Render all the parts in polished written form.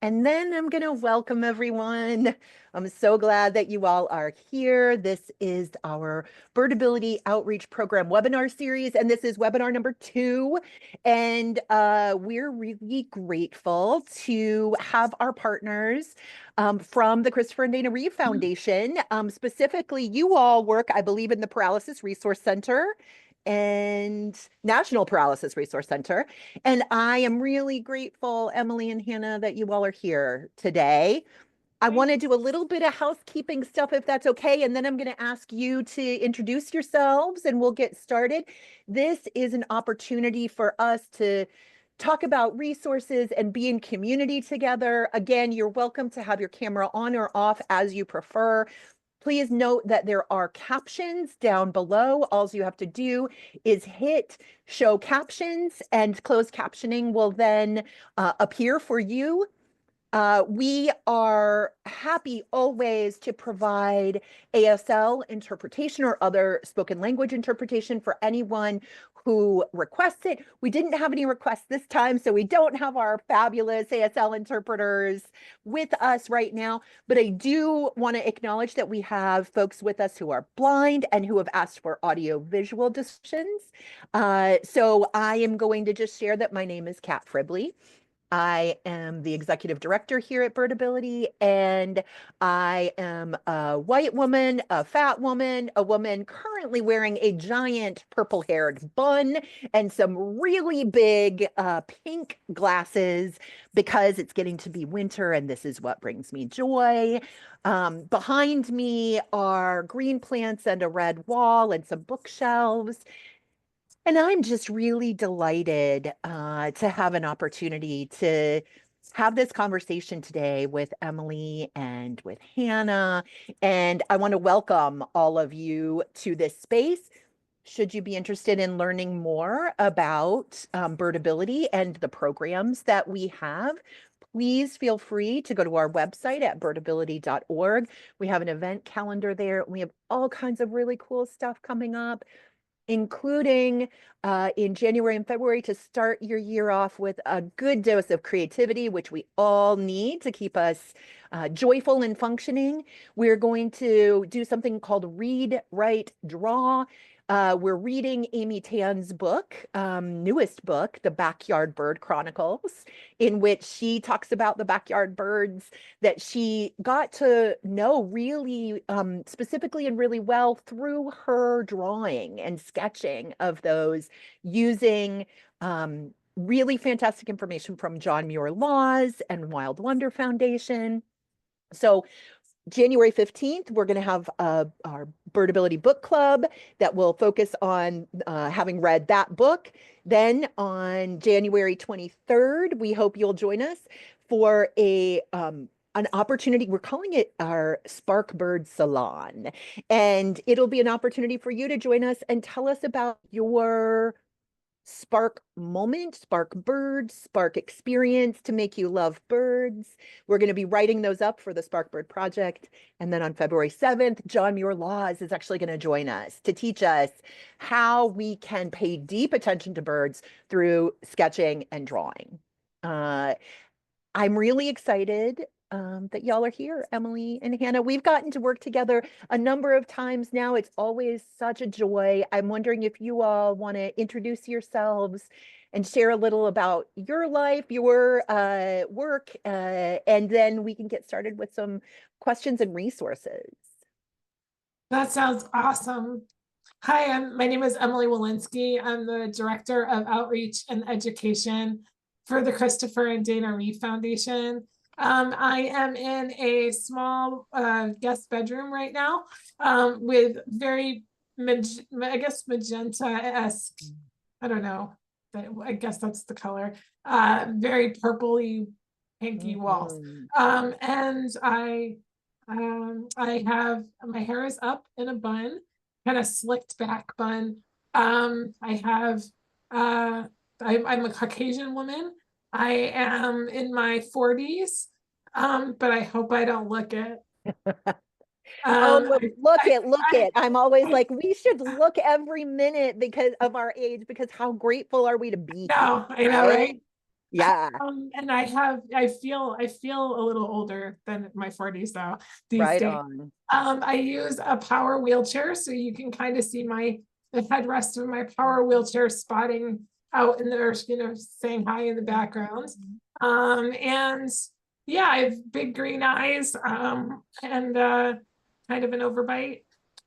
And then I'm going to welcome everyone. I'm so glad that you all are here. This is our Birdability Outreach Program webinar series, and this is webinar number 2. And we're really grateful to have our partners from the Christopher and Dana Reeve Foundation. Specifically, you all work, I believe, in the Paralysis Resource Center and National Paralysis Resource Center. And I am really grateful, Emily and Hannah, that you all are here today. I want to do a little bit of housekeeping stuff, if that's okay. And then I'm going to ask you to introduce yourselves and we'll get started. This is an opportunity for us to talk about resources and be in community together. Again, you're welcome to have your camera on or off as you prefer. Please note that there are captions down below. All you have to do is hit show captions and closed captioning will then appear for you. We are happy always to provide ASL interpretation or other spoken language interpretation for anyone who requests it. We didn't have any requests this time, so we don't have our fabulous ASL interpreters with us right now, but I do want to acknowledge that we have folks with us who are blind and who have asked for audio-visual descriptions. So I am going to just share that my name is Kat Fribley. I am the executive director here at Birdability, and I am a white woman, a fat woman, a woman currently wearing a giant purple-haired bun and some really big pink glasses because it's getting to be winter, and this is what brings me joy. Behind me are green plants and a red wall and some bookshelves. And I'm just really delighted to have an opportunity to have this conversation today with Emily and with Hannah. And I want to welcome all of you to this space. Should you be interested in learning more about Birdability and the programs that we have, please feel free to go to our website at birdability.org. We have an event calendar there. We have all kinds of really cool stuff coming up, including in January and February to start your year off with a good dose of creativity, which we all need to keep us joyful and functioning. We're going to do something called Read, Write, Draw. We're reading Amy Tan's book, newest book, The Backyard Bird Chronicles, in which she talks about the backyard birds that she got to know really specifically and really well through her drawing and sketching of those using really fantastic information from John Muir Laws and Wild Wonder Foundation. So January 15th, we're going to have our Birdability Book Club that will focus on having read that book. Then on January 23rd, we hope you'll join us for an opportunity. We're calling it our Spark Bird Salon. And it'll be an opportunity for you to join us and tell us about your spark moment, spark bird, spark experience to make you love birds. We're going to be writing those up for the Spark Bird Project. And then on February 7th, John Muir Laws is actually going to join us to teach us how we can pay deep attention to birds through sketching and drawing. I'm really excited that y'all are here, Emily and Hannah. We've gotten to work together a number of times now. It's always such a joy. I'm wondering if you all want to introduce yourselves and share a little about your life, your work, and then we can get started with some questions and resources. That sounds awesome. Hi, my name is Emily Walensky. I'm the Director of Outreach and Education for the Christopher and Dana Reeve Foundation. I am in a small guest bedroom right now with very, I guess, magenta-esque, I don't know, I guess that's the color, very purpley, pinky walls. And I have, my hair is up in a bun, kind of slicked back bun. I'm a Caucasian woman. I am in my 40s, but I hope I don't look it. Look it. I'm always like, we should look every minute because of our age, because how grateful are we to be here, I know, right? Yeah, And I feel a little older than my 40s though these right days. on. I use a power wheelchair, so you can kind of see the headrest of my power wheelchair spotting out in there, saying hi in the background. And yeah, I have big green eyes, and kind of an overbite.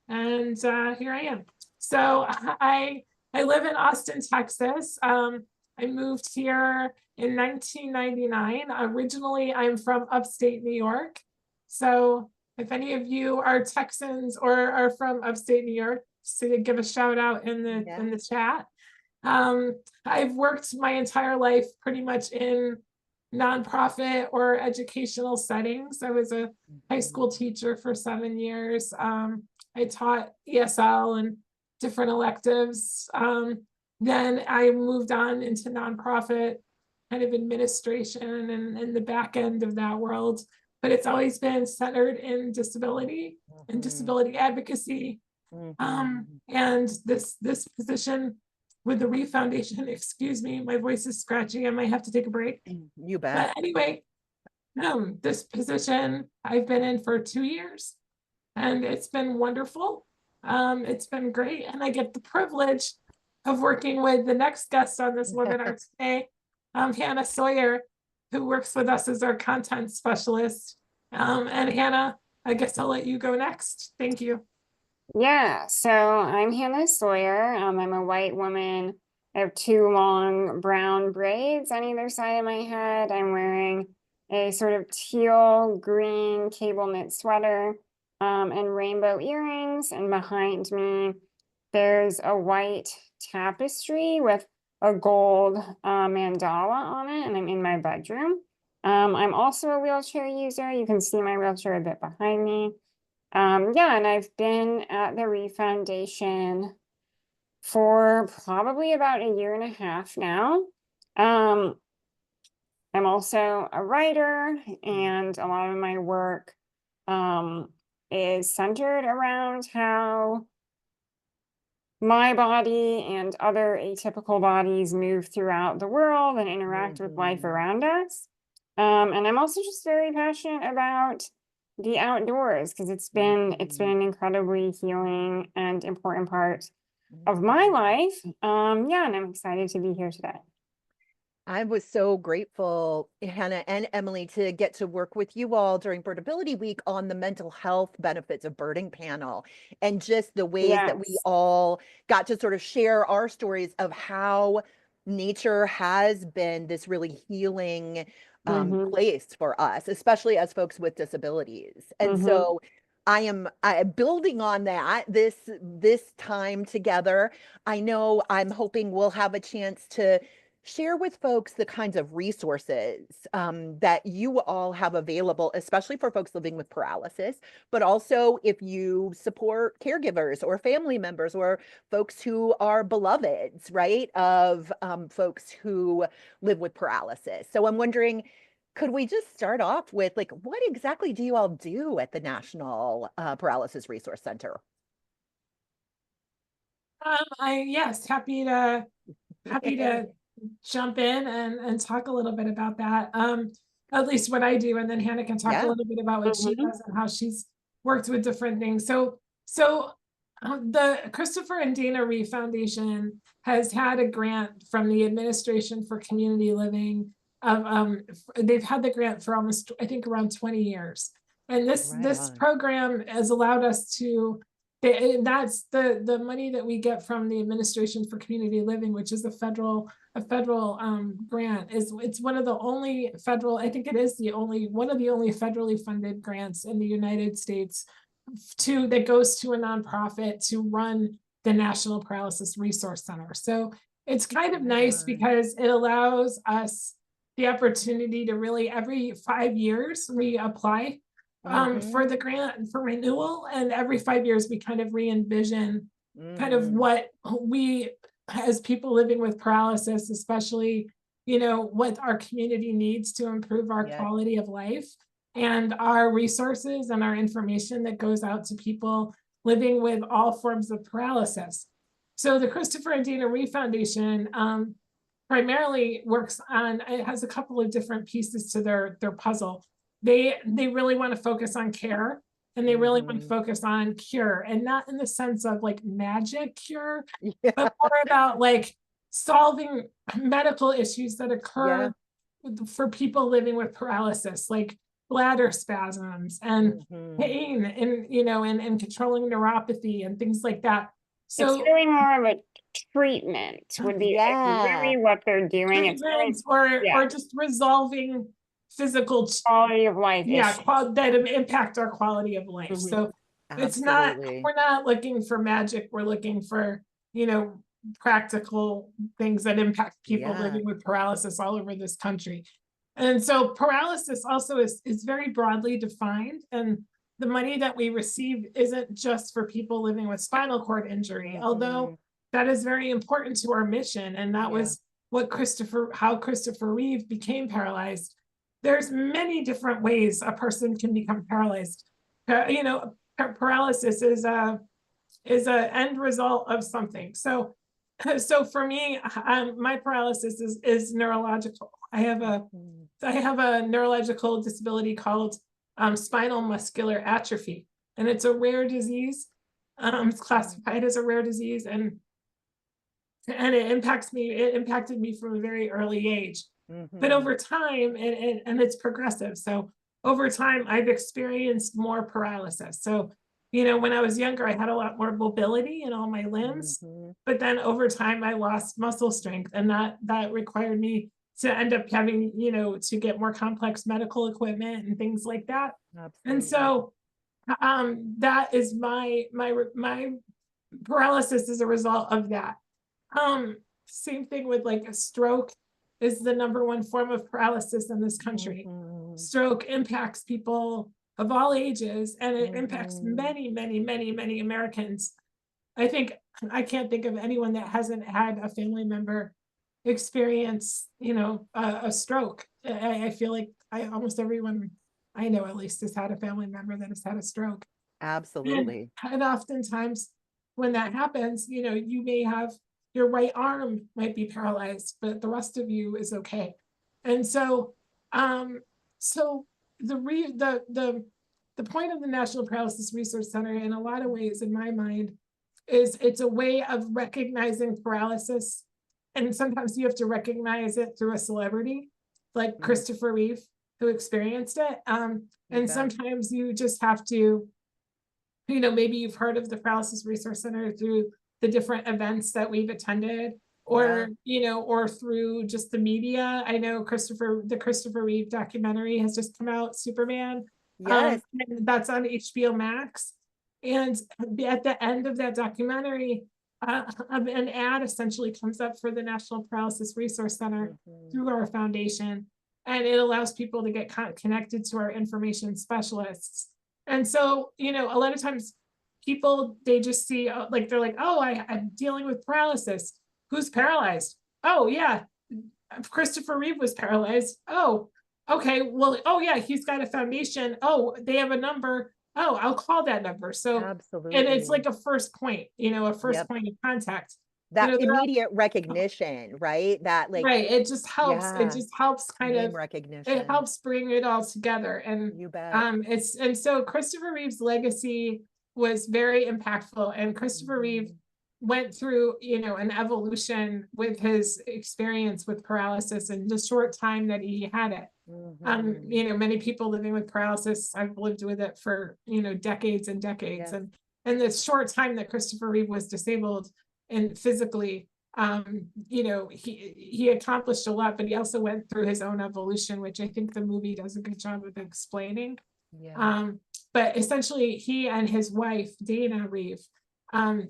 And here I am. So I live in Austin, Texas. I moved here in 1999. Originally, I'm from upstate New York. So if any of you are Texans or are from upstate New York, so give a shout out in the chat. I've worked my entire life pretty much in nonprofit or educational settings. I was a high school teacher for 7 years. I taught ESL and different electives. Then I moved on into nonprofit kind of administration and the back end of that world. But it's always been centered in disability and disability advocacy. And this position with the Reeve Foundation, excuse me, my voice is scratchy. I might have to take a break. You bet. But anyway, this position I've been in for 2 years, and it's been wonderful. It's been great, and I get the privilege of working with the next guest on this webinar today, Hannah Sawyer, who works with us as our content specialist. And Hannah, I guess I'll let you go next. Thank you. Yeah, so I'm Hannah Sawyer. I'm a white woman. I have 2 long brown braids on either side of my head. I'm wearing a sort of teal green cable knit sweater, and rainbow earrings. And behind me, there's a white tapestry with a gold mandala on it, and I'm in my bedroom. I'm also a wheelchair user. You can see my wheelchair a bit behind me. Yeah, and I've been at the Reeve Foundation for probably about 1.5 years now. I'm also a writer, and a lot of my work is centered around how my body and other atypical bodies move throughout the world and interact with life around us. And I'm also just very passionate about the outdoors, because it's been an incredibly healing and important part of my life. Yeah, and I'm excited to be here today. I was so grateful, Hannah and Emily, to get to work with you all during Birdability Week on the mental health benefits of birding panel, and just the ways that we all got to sort of share our stories of how nature has been this really healing place for us, especially as folks with disabilities. And so I am building on that this time together. I know I'm hoping we'll have a chance to share with folks the kinds of resources that you all have available, especially for folks living with paralysis, but also if you support caregivers or family members or folks who are beloveds, right, of folks who live with paralysis. So I'm wondering, could we just start off with, like, what exactly do you all do at the National Paralysis Resource Center? Yes, happy to jump in and talk a little bit about that. At least what I do, and then Hannah can talk a little bit about what she does and how she's worked with different things. So the Christopher and Dana Reeve Foundation has had a grant from the Administration for Community Living. They've had the grant for almost, I think, around 20 years. And this program has allowed us to, that's the money that we get from the Administration for Community Living, which is a federal grant. It's one of the only federal, I think it is one of the only federally funded grants in the United States that goes to a nonprofit to run the National Paralysis Resource Center. So it's kind of nice because it allows us the opportunity to really, every 5 years we apply for the grant for renewal, and every 5 years we kind of re-envision kind of what we as people living with paralysis, especially, what our community needs to improve our quality of life, and our resources and our information that goes out to people living with all forms of paralysis. So the Christopher and Dana Reeve Foundation primarily works on, it has a couple of different pieces to their puzzle. They really want to focus on care, and they really want to focus on cure, and not in the sense of like magic cure, Yeah. but more about like solving medical issues that occur for people living with paralysis, like bladder spasms and pain, and and controlling neuropathy and things like that. So it's really more of a treatment would be really what they're doing. It's really, treatments or just resolving physical quality of life issues. that impact our quality of life. So it's not, we're not looking for magic, we're looking for practical things that impact people living with paralysis all over this country. And so paralysis also is very broadly defined, and the money that we receive isn't just for people living with spinal cord injury, although that is very important to our mission, and that was what how Christopher Reeve became paralyzed. There's many different ways a person can become paralyzed. Paralysis is a end result of something. So for me, my paralysis is neurological. I have a neurological disability called spinal muscular atrophy, and it's a rare disease. It's classified as a rare disease, and it impacts me. It impacted me from a very early age. But over time, and it's progressive. So over time, I've experienced more paralysis. So, when I was younger, I had a lot more mobility in all my limbs, but then over time, I lost muscle strength, and that required me to end up having, to get more complex medical equipment and things like that. And so, that is my paralysis is a result of that. Same thing with like a stroke is the #1 form of paralysis in this country. Stroke impacts people of all ages, and it impacts many, many, many, many Americans. I can't think of anyone that hasn't had a family member experience, a stroke. I feel like almost everyone I know at least has had a family member that has had a stroke. Absolutely. And oftentimes when that happens, you may have your right arm might be paralyzed, but the rest of you is okay. And so, so the point of the National Paralysis Resource Center, in a lot of ways, in my mind, is it's a way of recognizing paralysis. And sometimes you have to recognize it through a celebrity, like Christopher Reeve, who experienced it. And sometimes you just have to, maybe you've heard of the Paralysis Resource Center through the different events that we've attended, or or through just the media. I know the Christopher Reeve documentary has just come out, Superman. And that's on HBO Max. And at the end of that documentary, an ad essentially comes up for the National Paralysis Resource Center through our foundation, and it allows people to get connected to our information specialists. And so, a lot of times people, they just see, they're like, oh, I'm dealing with paralysis. Who's paralyzed? Oh, yeah, Christopher Reeve was paralyzed. Oh, okay, well, oh, yeah, he's got a foundation. Oh, they have a number. Oh, I'll call that number. So, and it's like a first point, a first point of contact. That immediate recognition, right? That right. It just helps. It just helps kind of recognition. It helps bring it all together. And you bet. And so Christopher Reeve's legacy was very impactful. And Christopher Reeve went through, an evolution with his experience with paralysis in the short time that he had it. Many people living with paralysis, I've lived with it for, decades and decades. And the short time that Christopher Reeve was disabled and physically, he accomplished a lot, but he also went through his own evolution, which I think the movie does a good job of explaining. But essentially he and his wife, Dana Reeve,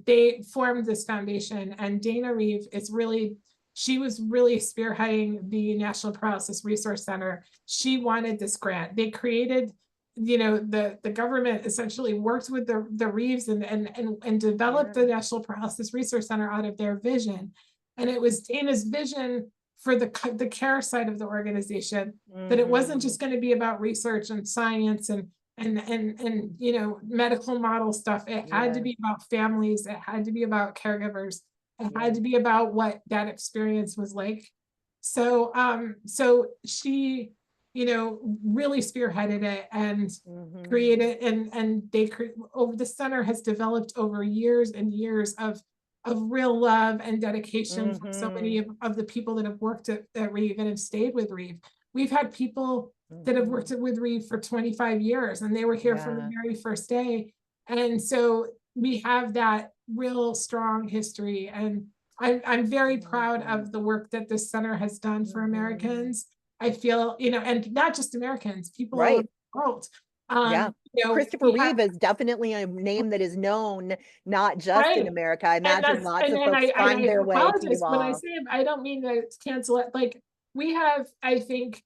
they formed this foundation, and Dana Reeve she was really spearheading the National Paralysis Resource Center. She wanted this grant. They created, the government essentially worked with the Reeves and developed the National Paralysis Resource Center out of their vision. And it was Dana's vision for the care side of the organization, that it wasn't just going to be about research and science and medical model stuff. It had to be about families. It had to be about caregivers. It had to be about what that experience was like So, so she, really spearheaded it and Mhm. created, and over the center has developed over years and years of real love and dedication from so many of the people that have worked at Reeve and have stayed with Reeve. We've had people that have worked with Reeve for 25 years, and they were here from the Yeah. very first day. And so we have that real strong history, and I'm very proud of the work that this center has done for Americans. I feel, and not just Americans, people all over Right. the world. Yeah. Christopher We have, Reeve is definitely a name that is known not just in right. America. I And imagine that's, lots and of then folks I find their way to apologize you when I all. say it, I don't mean to cancel it. Like, we have, I think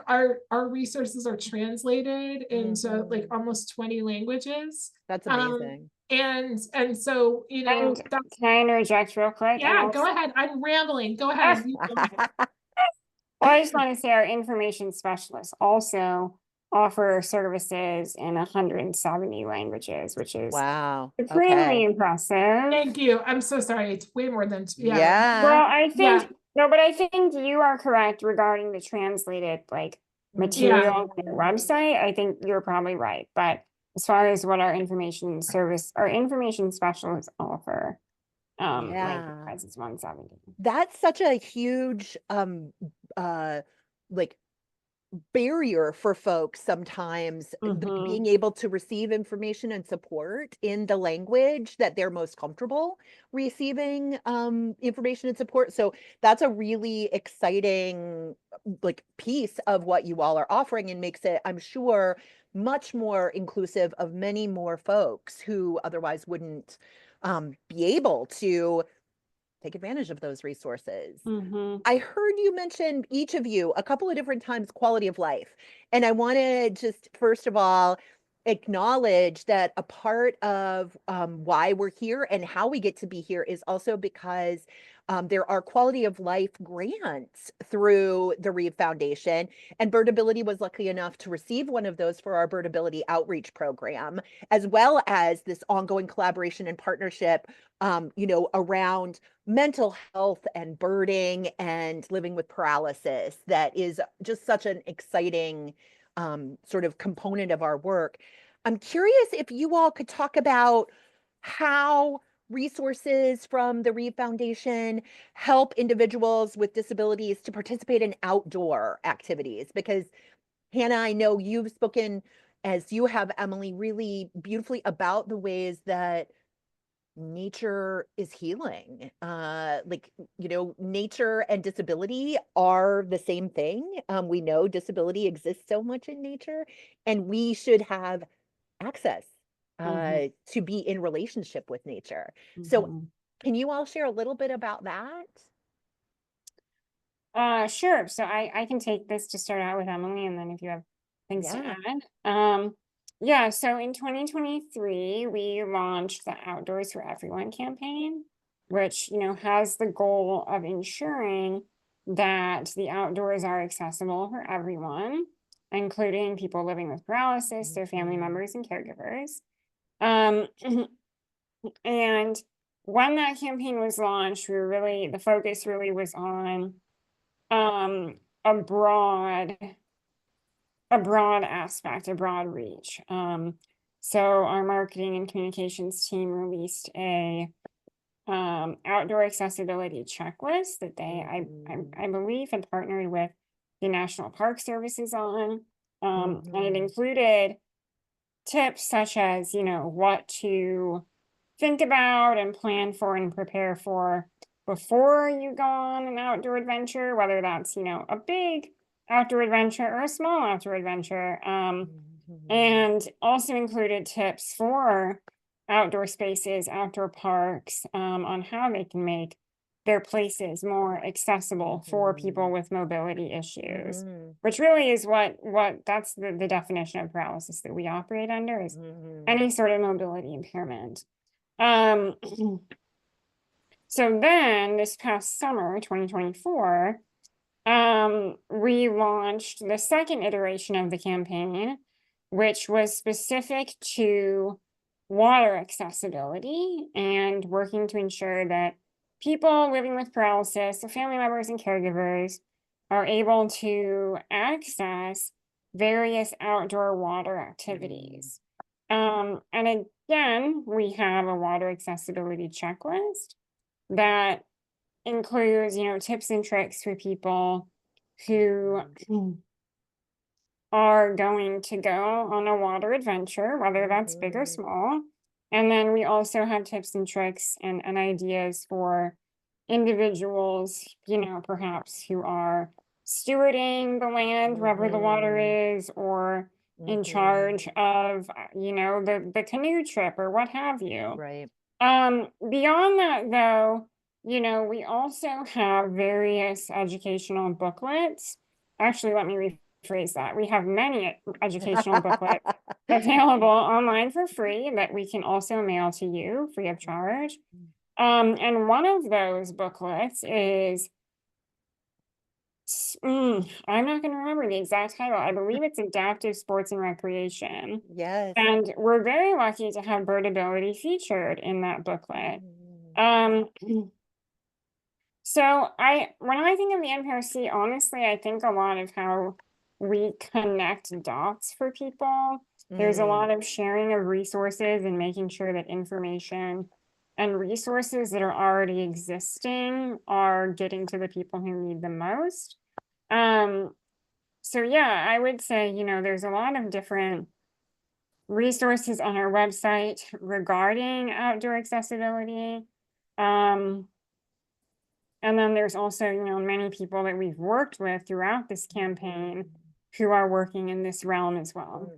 our resources are translated into like almost 20 languages. That's amazing. And so, And that's, can I interject real quick? And yeah, also, go ahead. I'm rambling. Go ahead. You go ahead. well, I just want to say our information specialists also offer services in 170 languages, which is Wow. supremely Okay. impressive. Thank you. I'm so sorry. It's way more than, Yeah. Well, I think, Yeah. no, but I think you are correct regarding the translated like material on your website. I think you're probably right. But as far as what our information specialists offer, like Yeah. because it's 170. That's such a huge like barrier for folks sometimes, like, being able to receive information and support in the language that they're most comfortable receiving information and support. So that's a really exciting like piece of what you all are offering, and makes it, I'm sure, much more inclusive of many more folks who otherwise wouldn't be able to take advantage of those resources. I heard you mention, each of you, a couple of different times, quality of life. And I want to just, first of all, acknowledge that a part of why we're here and how we get to be here is also because there are quality of life grants through the Reeve Foundation. And Birdability was lucky enough to receive one of those for our Birdability outreach program, as well as this ongoing collaboration and partnership, around mental health and birding and living with paralysis. That is just such an exciting sort of component of our work. I'm curious if you all could talk about how resources from the Reeve Foundation help individuals with disabilities to participate in outdoor activities. Because Hannah, I know you've spoken, as you have, Emily, really beautifully about the ways that nature is healing. Nature and disability are the same thing. We know disability exists so much in nature, and we should have access to be in relationship with nature. So can you all share a little bit about that? Sure. So I can take this to start out with Emily, and then if you have things to Yeah. add. Yeah, so in 2023, we launched the Outdoors for Everyone campaign, which, has the goal of ensuring that the outdoors are accessible for everyone, including people living with paralysis, their family members, and caregivers. And when that campaign was launched, the focus really was on a broad aspect, a broad reach. So our marketing and communications team released a outdoor accessibility checklist that I believe had partnered with the National Park Services on. And it included tips such as, what to think about and plan for and prepare for before you go on an outdoor adventure, whether that's, a big outdoor adventure or a small outdoor adventure. And also included tips for outdoor spaces, outdoor parks, on how they can make their places more accessible for people with mobility issues, which really is what that's the definition of paralysis that we operate under, is any sort of mobility impairment. So then this past summer, 2024, we launched the second iteration of the campaign, which was specific to water accessibility and working to ensure that people living with paralysis, so family members and caregivers, are able to access various outdoor water activities. And again, we have a water accessibility checklist that includes, tips and tricks for people who are going to go on a water adventure, whether that's big or small. And then we also have tips and tricks and ideas for individuals, perhaps who are stewarding the land wherever the water is, or in charge of, the canoe trip or what have you. Right. Beyond that, though, we also have various educational booklets. Actually, let me rephrase that. We have many educational booklets available online for free that we can also mail to you free of charge. And one of those booklets is, I'm not going to remember the exact title. I believe it's Adaptive Sports and Recreation. Yes. And we're very lucky to have Birdability featured in that booklet. So when I think of the NPRC, honestly, I think a lot of how we connect dots for people. There's a lot of sharing of resources and making sure that information and resources that are already existing are getting to the people who need them most. So yeah, I would say, there's a lot of different resources on our website regarding outdoor accessibility. And then there's also, many people that we've worked with throughout this campaign who are working in this realm as well.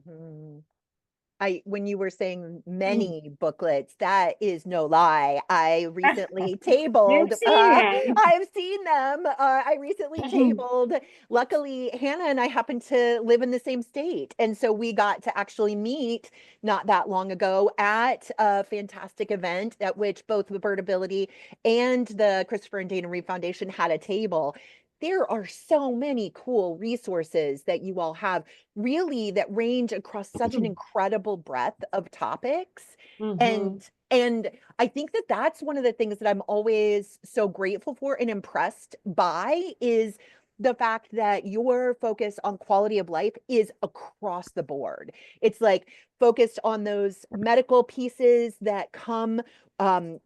When you were saying many booklets, that is no lie. I recently tabled, I've seen them. I recently tabled, luckily Hannah and I happen to live in the same state. And so we got to actually meet not that long ago at a fantastic event at which both the Birdability and the Christopher and Dana Reeve Foundation had a table. There are so many cool resources that you all have, really, that range across such an incredible breadth of topics. And I think that that's one of the things that I'm always so grateful for and impressed by, is the fact that your focus on quality of life is across the board. It's like focused on those medical pieces that come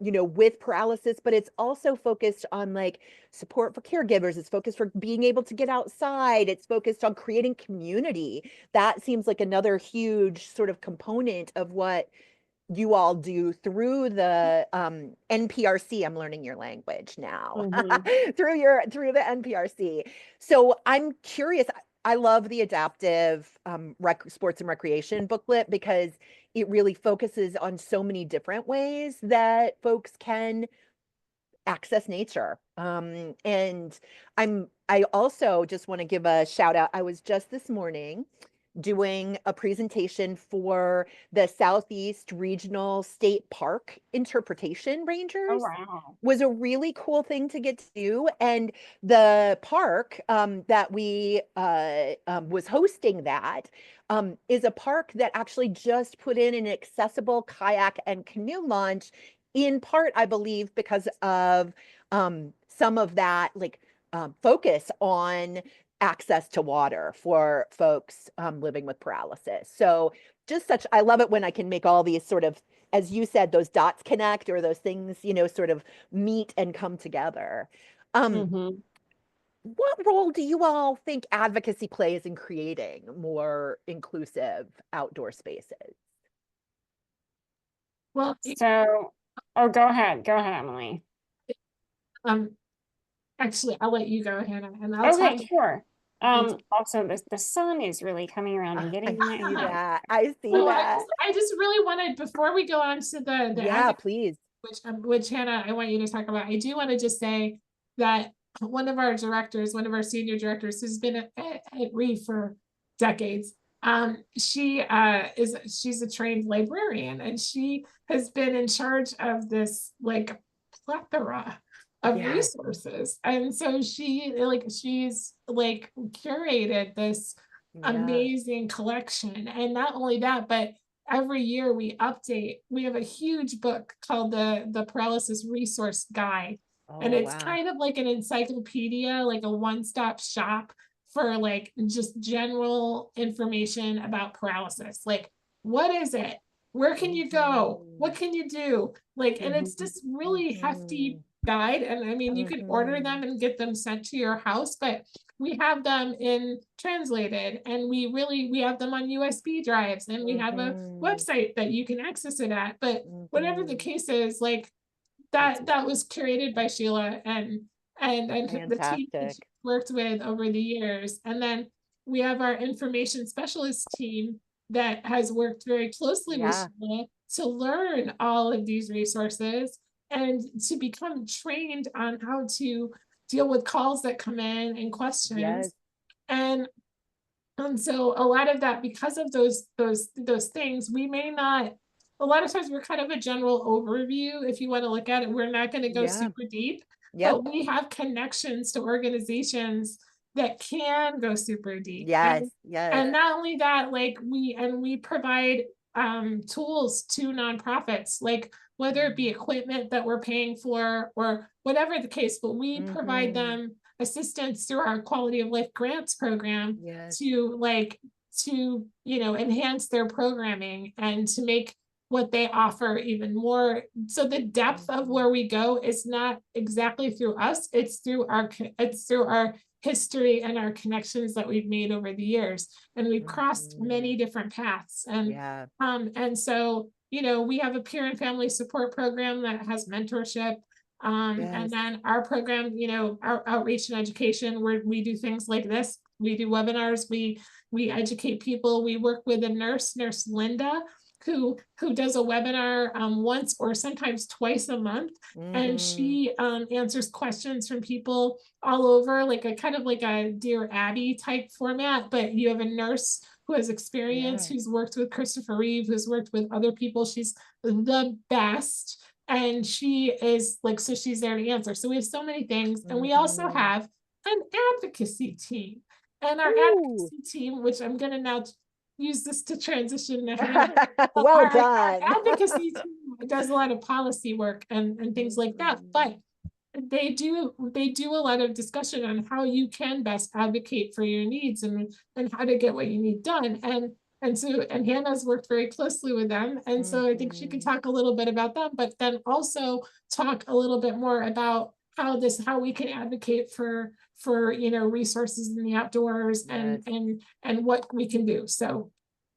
with paralysis, but it's also focused on like support for caregivers. It's focused for being able to get outside. It's focused on creating community. That seems like another huge sort of component of what you all do through the NPRC. I'm learning your language now. through the NPRC. So I'm curious. I love the adaptive sports and recreation booklet because it really focuses on so many different ways that folks can access nature. And I also just want to give a shout out. I was just this morning doing a presentation for the Southeast Regional State Park Interpretation Rangers. Oh, wow. Was a really cool thing to get to do. And the park that we was hosting that is a park that actually just put in an accessible kayak and canoe launch, in part, I believe, because of some of that focus on access to water for folks living with paralysis. So I love it when I can make all these sort of, as you said, those dots connect, or those things, sort of meet and come together. What role do you all think advocacy plays in creating more inclusive outdoor spaces? Well, go ahead, Emily. Actually, I'll let you go, Hannah, and I'll Okay, talk. sure. Also, the sun is really coming around and getting I see that. I see that. I just really wanted, before we go on to the yeah, please, which Hannah, I want you to talk about. I do want to just say that one of our senior directors, who's been at Reeve for decades, she's a trained librarian, and she has been in charge of this like plethora of resources. And so she's curated this amazing collection. And not only that, but every year we update. We have a huge book called the Paralysis Resource Guide. And Oh, it's wow. kind of like an encyclopedia, like a one-stop shop for like just general information about paralysis. Like, what is it? Where can you go? What can you do? Like, and it's just really hefty guide. And I mean, you can order them and get them sent to your house, but we have them in translated, and we have them on USB drives, and we have a website that you can access it at. But whatever the case is, like, that was curated by Sheila and the team that she Fantastic. worked with over the years. And then we have our information specialist team that has worked very closely with Yeah. Sheila to learn all of these resources and to become trained on how to deal with calls that come in and questions. Yes. And so a lot of that, because of those things, we may not, a lot of times we're kind of a general overview. If you want to look at it, we're not going to go Yeah. super deep, Yep. but we have connections to organizations that can go super deep. Yes. And Yes. not only that, like we provide tools to nonprofits, like whether it be equipment that we're paying for or whatever the case, but we provide them assistance through our quality of life grants program Yes. to enhance their programming and to make what they offer even more. So the depth of where we go is not exactly through us, it's through our history and our connections that we've made over the years. And we've crossed many different paths. Yeah. And so, we have a peer and family support program that has mentorship. Yes. And then our program, our outreach and education, where we do things like this. We do webinars, we educate people. We work with a nurse Linda, who does a webinar once or sometimes twice a month. And she answers questions from people all over, like a kind of like a Dear Abby type format, but you have a nurse who has experience, who's worked with Christopher Reeve, who's worked with other people. She's the best. And she is like, so she's there to answer. So we have so many things. And we also have an advocacy team. And our advocacy team, which I'm going to now use this to transition to Hannah. Well Our done. advocacy team does a lot of policy work and things like that. But they do a lot of discussion on how you can best advocate for your needs and how to get what you need done. And Hannah's worked very closely with them. And so I think she can talk a little bit about them, but then also talk a little bit more about how we can advocate for resources in the outdoors and what we can do. So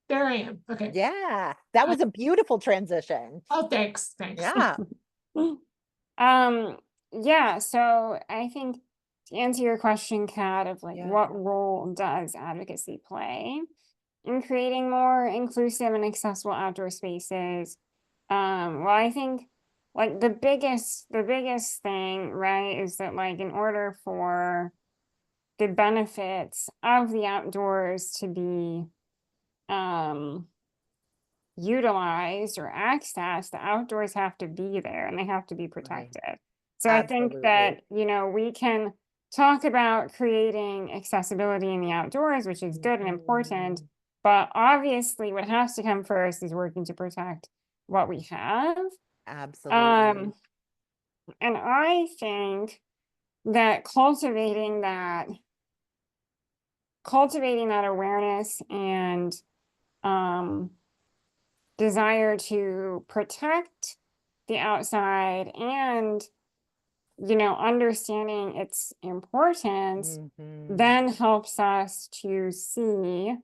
there I am. Okay. Yeah. That was a beautiful transition. Oh, thanks. Yeah. Yeah, so I think to answer your question, Kat, of like what role does advocacy play in creating more inclusive and accessible outdoor spaces? Well, I think like the biggest thing, right, is that like in order for the benefits of the outdoors to be utilized or accessed, the outdoors have to be there and they have to be protected. So I think that, we can talk about creating accessibility in the outdoors, which is good and important, but obviously what has to come first is working to protect what we have. Absolutely. And I think that cultivating that awareness and desire to protect the outside and understanding its importance then helps us to see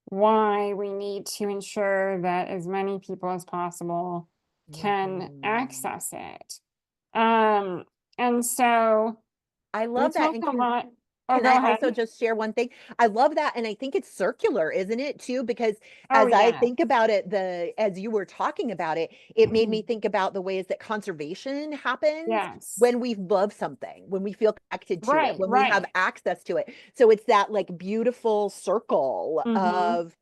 why we need to ensure that as many people as possible can access it. And so I love that. we talk a lot. Can I also just share one thing? I love that. And I think it's circular, isn't it, too? Because as I think about it, as you were talking about it, it made me think about the ways that conservation happens when we love something, when we feel connected to it, when we have access to it. So it's that like beautiful circle of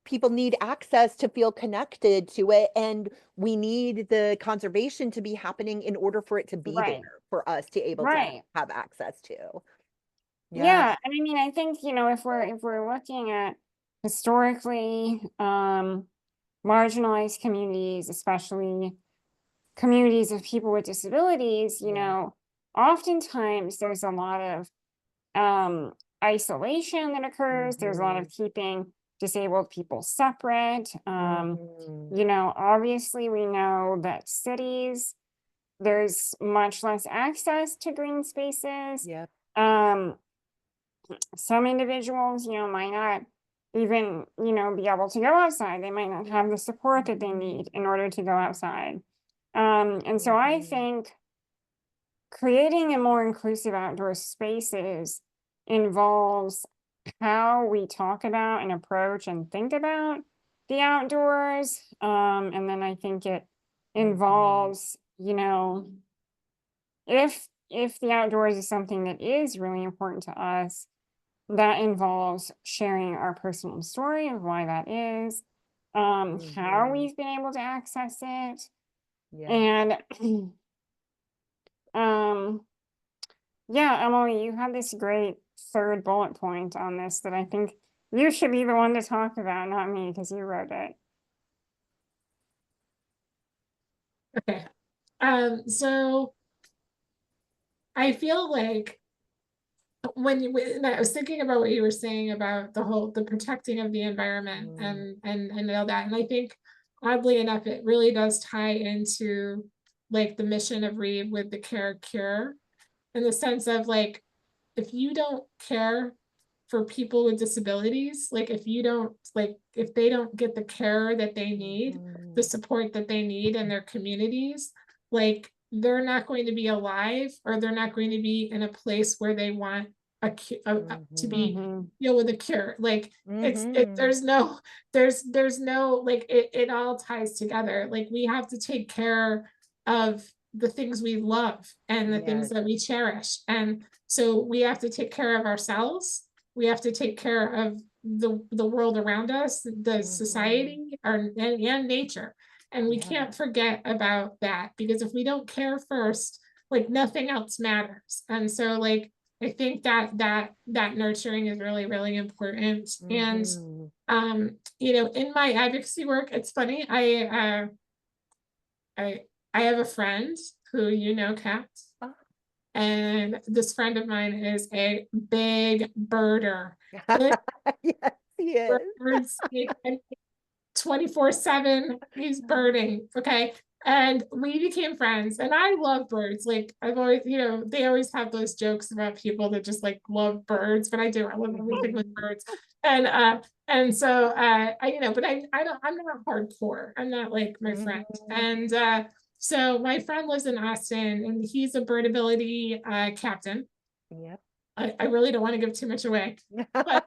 people need access to feel connected to it. And we need the conservation to be happening in order for it to be there for us to able to have access to. Yeah, and I mean, I think, if we're looking at historically marginalized communities, especially communities of people with disabilities, oftentimes there's a lot of isolation that occurs. There's a lot of keeping disabled people separate. You know, obviously we know that cities, there's much less access to green spaces. Yep. Some individuals, you know, might not even, you know, be able to go outside. They might not have the support that they need in order to go outside. And so I think creating a more inclusive outdoor spaces involves how we talk about and approach and think about the outdoors. And then I think it involves, you know, if the outdoors is something that is really important to us, that involves sharing our personal story of why that is, how we've been able to access it, Yeah. and yeah, Emily, you had this great third bullet point on this that I think you should be the one to talk about, not me, because you wrote it. Okay. So I feel like when I was thinking about what you were saying about the protecting of the environment and all that, and I think oddly enough, it really does tie into like the mission of Reeve with the care cure, in the sense of like, if you don't care for people with disabilities, like if you don't, like if they don't get the care that they need, the support that they need in their communities, like they're not going to be alive, or they're not going to be in a place where they want to be deal with a cure. Like there's no like it all ties together. Like we have to take care of the things we love and the things that we cherish, and so we have to take care of ourselves. We have to take care of the world around us, the society, and nature. And we can't forget about that, because if we don't care first, like nothing else matters. And so like I think that nurturing is really, really important. And you know, in my advocacy work, it's funny, I have a friend who, you know, Kat. And this friend of mine is a big birder. Yes, he is. Birds, 24/7, he's birding. Okay. And we became friends, and I love birds. Like I've always, you know, they always have those jokes about people that just like love birds, but I do. I love everything with birds. And so you know, but I'm not hardcore. I'm not like my friend. And so my friend lives in Austin, and he's a Birdability captain. Yep. I really don't want to give too much away, but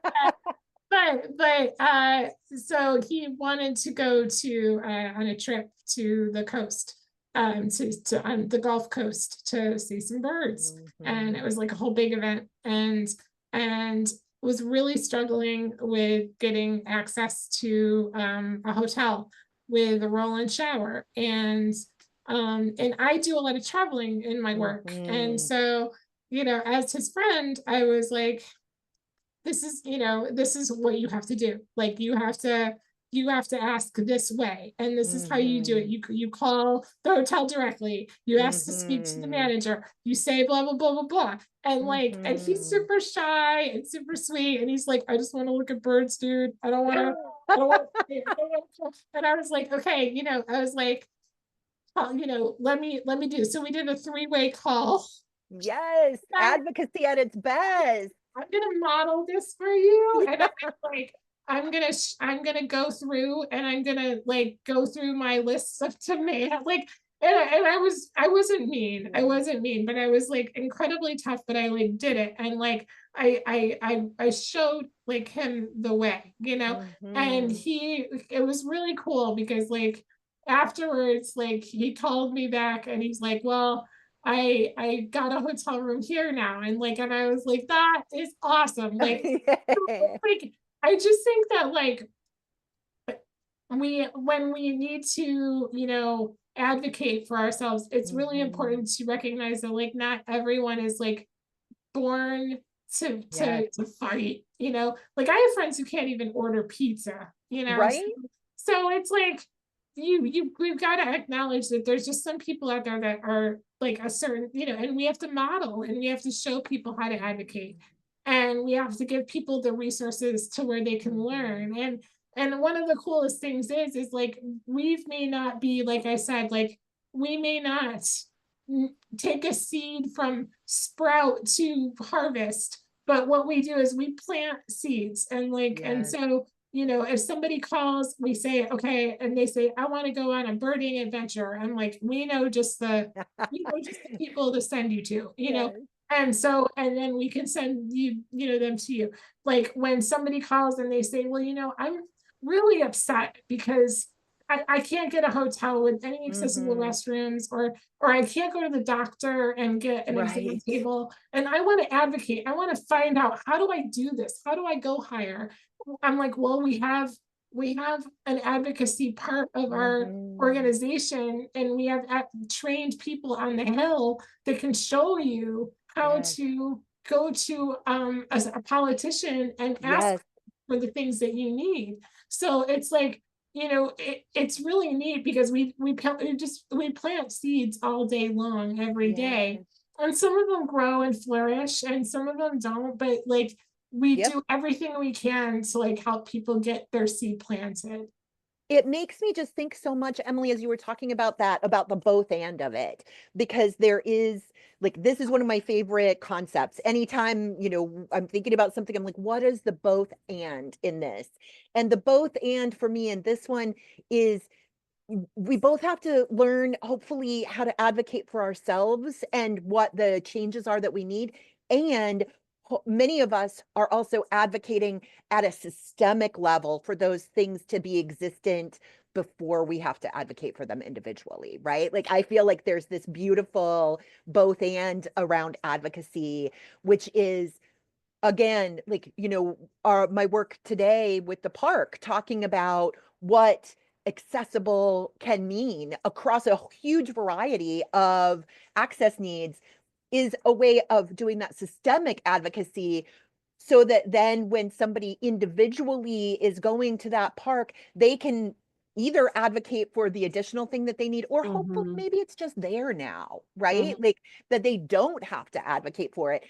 so he wanted to go to on a trip to the coast, to on the Gulf Coast to see some birds, and it was like a whole big event, and was really struggling with getting access to a hotel with a roll-in shower, and I do a lot of traveling in my work, and so, you know, as his friend, I was like, this is, you know, this is what you have to do. Like you have to ask this way, and this is how you do it. You call the hotel directly, you ask to speak to the manager, you say blah blah blah blah blah, and like, and he's super shy and super sweet, and he's like, I just want to look at birds, dude. I don't want to. And I was like, okay, you know, I was like, oh, you know, let me do. So we did a 3-way call. Yes, advocacy at its best. I'm gonna model this for you, and I'm like, I'm gonna go through, and I'm gonna like go through my lists of demand, like, and I wasn't mean, but I was like incredibly tough, but I like did it, and like I showed like him the way, you know, and it was really cool, because like afterwards, like he called me back, and he's like, well, I got a hotel room here now, and like, and I was like, that is awesome. Like, like I just think that like when we need to, you know, advocate for ourselves, it's really important to recognize that like not everyone is like born to fight, you know. Like I have friends who can't even order pizza, you know. Right. So it's like, we've got to acknowledge that there's just some people out there that are like a certain, and we have to model and we have to show people how to advocate. And we have to give people the resources to where they can learn. And one of the coolest things is like, Reeve may not be, like I said, like, we may not take a seed from sprout to harvest, but what we do is we plant seeds, and like, and Yes. so, if somebody calls, we say, okay, and they say, I want to go on a birding adventure. I'm like, we know just the people to send you to, Yes. and so, and then we can send you, them to you. Like when somebody calls and they say, well, I'm really upset because I can't get a hotel with any accessible restrooms, or I can't go to the doctor and get an exam Right. table. And I want to advocate. I want to find out, how do I do this? How do I go higher? I'm like, well, we have an advocacy part of our organization, and we have trained people on the Hill that can show you how Yes. to go to a politician and ask Yes. for the things that you need. So it's like, it's really neat because we plant seeds all day long, every day. Yes. And some of them grow and flourish and some of them don't, but like, we Yep. do everything we can to like help people get their seed planted. It makes me just think so much, Emily, as you were talking about that, about the both and of it, because there is like, this is one of my favorite concepts. Anytime, I'm thinking about something, I'm like, what is the both and in this? And the both and for me in this one is, we both have to learn, hopefully, how to advocate for ourselves and what the changes are that we need. And many of us are also advocating at a systemic level for those things to be existent before we have to advocate for them individually, right? Like, I feel like there's this beautiful both and around advocacy, which is, again, like, my work today with the park, talking about what accessible can mean across a huge variety of access needs, is a way of doing that systemic advocacy, so that then when somebody individually is going to that park, they can either advocate for the additional thing that they need, or hopefully maybe it's just there now, right? Like, that they don't have to advocate for it.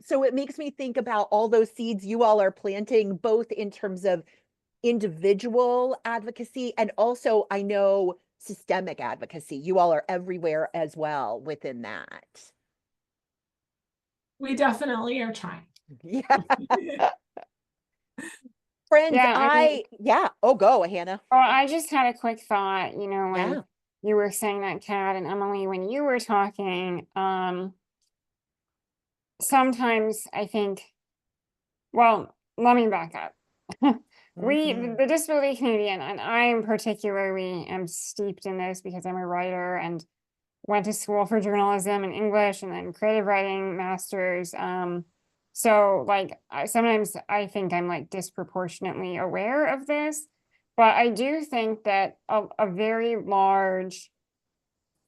So it makes me think about all those seeds you all are planting, both in terms of individual advocacy and also, I know, systemic advocacy. You all are everywhere as well within that. We definitely are trying. Yeah. Friends, Yeah, oh, go, Hannah. well, I just had a quick thought, when Yeah. you were saying that, Kat and Emily, when you were talking, sometimes I think, well, let me back up. The disability community, and I in particularly am steeped in this because I'm a writer and went to school for journalism and English and then creative writing masters. So like, sometimes I think I'm like disproportionately aware of this, but I do think that a very large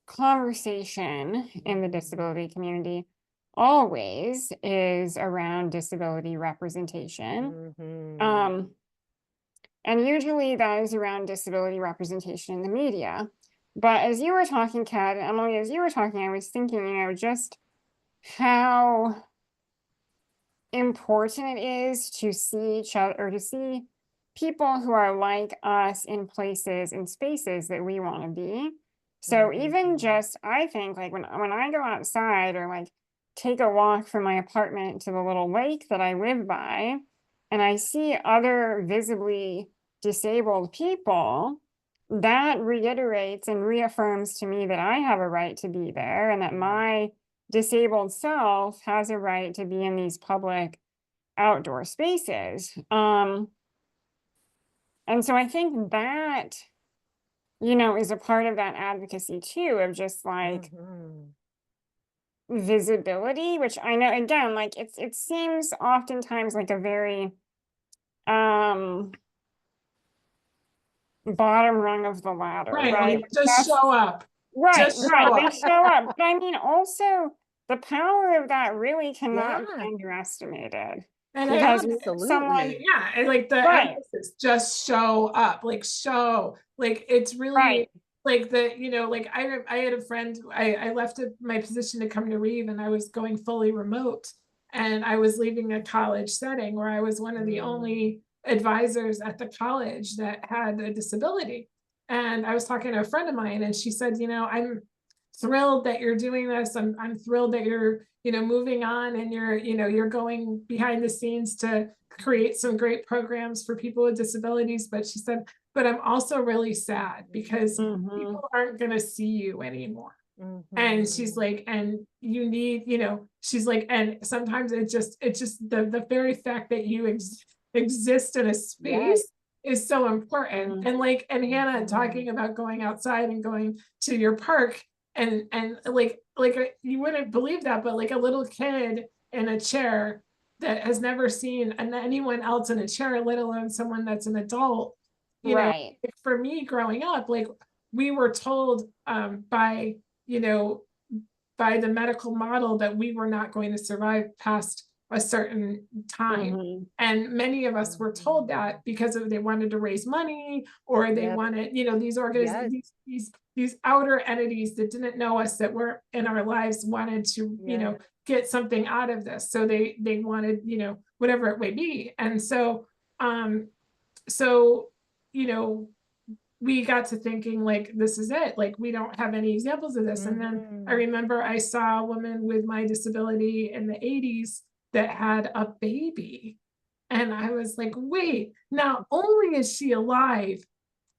conversation in the disability community always is around disability representation. And usually that is around disability representation in the media. But as you were talking, Kat, and Emily, as you were talking, I was thinking, just how important it is to see each other, or to see people who are like us in places and spaces that we want to be. So even just, I think, like when I go outside or like take a walk from my apartment to the little lake that I live by, and I see other visibly disabled people, that reiterates and reaffirms to me that I have a right to be there, and that my disabled self has a right to be in these public outdoor spaces. And so I think that, is a part of that advocacy too, of just like visibility, which I know, again, like it seems oftentimes like a very bottom rung of the ladder, right? Like, just show up. Right, Just right. show They up. show up. But I mean, also the power of that really cannot be Yeah. underestimated. And Because Absolutely. yeah, and like the Right. emphasis, just show up, like show, like it's really Right. like the, you know, like I had a friend, I left my position to come to Reeve and I was going fully remote and I was leaving a college setting where I was one of the only advisors at the college that had a disability. And I was talking to a friend of mine and she said, you know, I'm thrilled that you're doing this. I'm thrilled that you're, you know, moving on and you're, you know, you're going behind the scenes to create some great programs for people with disabilities. But she said, but I'm also really sad because people aren't going to see you anymore. And she's like, and you need, you know, she's like, and sometimes it's just the very fact that you exist in a space is so important. And like, and Hannah talking about going outside and going to your park and like you wouldn't believe that, but like a little kid in a chair that has never seen anyone else in a chair, let alone someone that's an adult, you know, Right. for me growing up, like we were told by, you know, by the medical model that we were not going to survive past a certain time. And many of us were told that because they wanted to raise money or they wanted, you know, these organizations, these outer entities that didn't know us that were in our lives wanted to, you know, get something out of this. So they wanted, you know, whatever it may be. And so, you know, we got to thinking like, this is it. Like, we don't have any examples of this. And then I remember I saw a woman with my disability in the 80s that had a baby. And I was like, wait, not only is she alive,